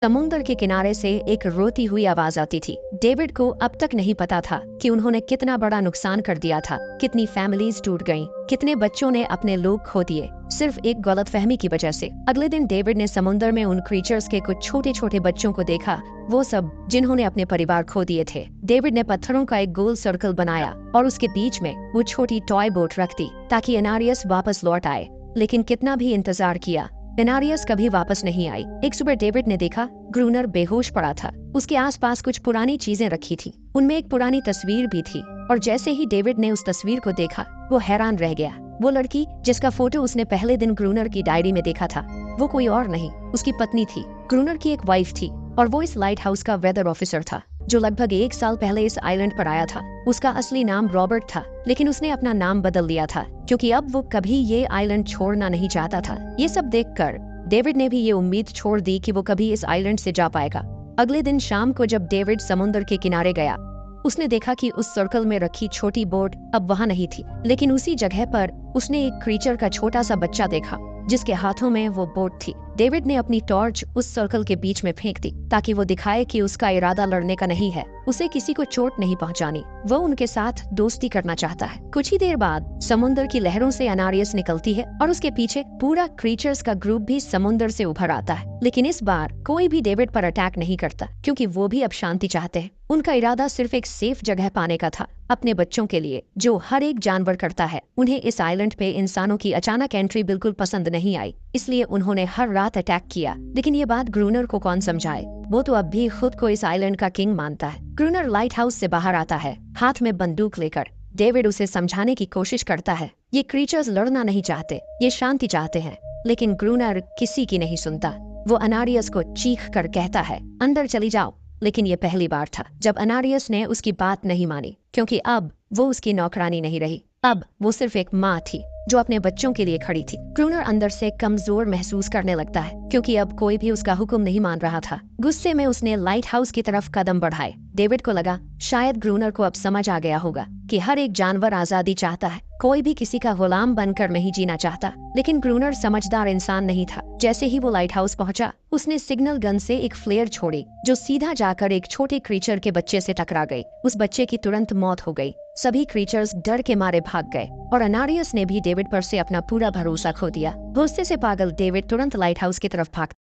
समुद्र के किनारे से एक रोती हुई आवाज आती थी। डेविड को अब तक नहीं पता था कि उन्होंने कितना बड़ा नुकसान कर दिया था, कितनी फैमिलीज टूट गईं, कितने बच्चों ने अपने लोग खो दिए सिर्फ एक गलतफहमी की वजह से। अगले दिन डेविड ने समुद्र में उन क्रीचर्स के कुछ छोटे छोटे बच्चों को देखा, वो सब जिन्होंने अपने परिवार खो दिए थे। डेविड ने पत्थरों का एक गोल सर्कल बनाया और उसके बीच में वो छोटी टॉय बोट रख दी ताकि एनारियस वापस लौट आए। लेकिन कितना भी इंतजार किया, एनारियस कभी वापस नहीं आई। एक सुबह डेविड ने देखा ग्रूनर बेहोश पड़ा था। उसके आसपास कुछ पुरानी चीजें रखी थी, उनमें एक पुरानी तस्वीर भी थी। और जैसे ही डेविड ने उस तस्वीर को देखा, वो हैरान रह गया। वो लड़की जिसका फोटो उसने पहले दिन ग्रूनर की डायरी में देखा था, वो कोई और नहीं, उसकी पत्नी थी। ग्रूनर की एक वाइफ थी और वो इस लाइट हाउस का वेदर ऑफिसर था जो लगभग 1 साल पहले इस आइलैंड पर आया था। उसका असली नाम रॉबर्ट था, लेकिन उसने अपना नाम बदल लिया था क्योंकि अब वो कभी ये आइलैंड छोड़ना नहीं चाहता था। ये सब देखकर डेविड ने भी ये उम्मीद छोड़ दी कि वो कभी इस आइलैंड से जा पाएगा। अगले दिन शाम को जब डेविड समुद्र के किनारे गया, उसने देखा कि उस सर्कल में रखी छोटी बोट अब वहाँ नहीं थी, लेकिन उसी जगह पर उसने एक क्रीचर का छोटा सा बच्चा देखा जिसके हाथों में वो बोट थी। डेविड ने अपनी टॉर्च उस सर्कल के बीच में फेंक दी ताकि वो दिखाए कि उसका इरादा लड़ने का नहीं है, उसे किसी को चोट नहीं पहुंचानी, वो उनके साथ दोस्ती करना चाहता है। कुछ ही देर बाद समुद्र की लहरों से एनारियस निकलती है और उसके पीछे पूरा क्रीचर्स का ग्रुप भी समुद्र से उभर आता है। लेकिन इस बार कोई भी डेविड पर अटैक नहीं करता क्योंकि वो भी अब शांति चाहते हैं। उनका इरादा सिर्फ एक सेफ जगह पाने का था, अपने बच्चों के लिए, जो हर एक जानवर करता है। उन्हें इस आइलैंड पे इंसानों की अचानक एंट्री बिल्कुल पसंद नहीं आई, इसलिए उन्होंने हर रात अटैक किया। लेकिन ये बात ग्रूनर को कौन समझाए, वो तो अब भी खुद को इस आइलैंड का किंग मानता है। ग्रूनर लाइट हाउस से बाहर आता है, हाथ में बंदूक लेकर। डेविड उसे समझाने की कोशिश करता है, ये क्रीचर्स लड़ना नहीं चाहते, ये शांति चाहते हैं। लेकिन ग्रूनर किसी की नहीं सुनता। वो एनारियस को चीख कर कहता है, अंदर चली जाओ। लेकिन ये पहली बार था जब एनारियस ने उसकी बात नहीं मानी, क्योंकि अब वो उसकी नौकरानी नहीं रही, अब वो सिर्फ एक माँ थी जो अपने बच्चों के लिए खड़ी थी। ग्रूनर अंदर से कमजोर महसूस करने लगता है क्योंकि अब कोई भी उसका हुक्म नहीं मान रहा था। गुस्से में उसने लाइट हाउस की तरफ कदम बढ़ाए। डेविड को लगा शायद ग्रूनर को अब समझ आ गया होगा कि हर एक जानवर आजादी चाहता है, कोई भी किसी का गुलाम बनकर नहीं जीना चाहता। लेकिन ग्रूनर समझदार इंसान नहीं था। जैसे ही वो लाइट हाउस पहुंचा, उसने सिग्नल गन से एक फ्लेयर छोड़ी जो सीधा जाकर एक छोटे क्रीचर के बच्चे से टकरा गई। उस बच्चे की तुरंत मौत हो गई। सभी क्रीचर्स डर के मारे भाग गए और एनारियस ने भी डेविड पर से अपना पूरा भरोसा खो दिया। गुस्से से पागल डेविड तुरंत लाइट हाउस की तरफ भागा।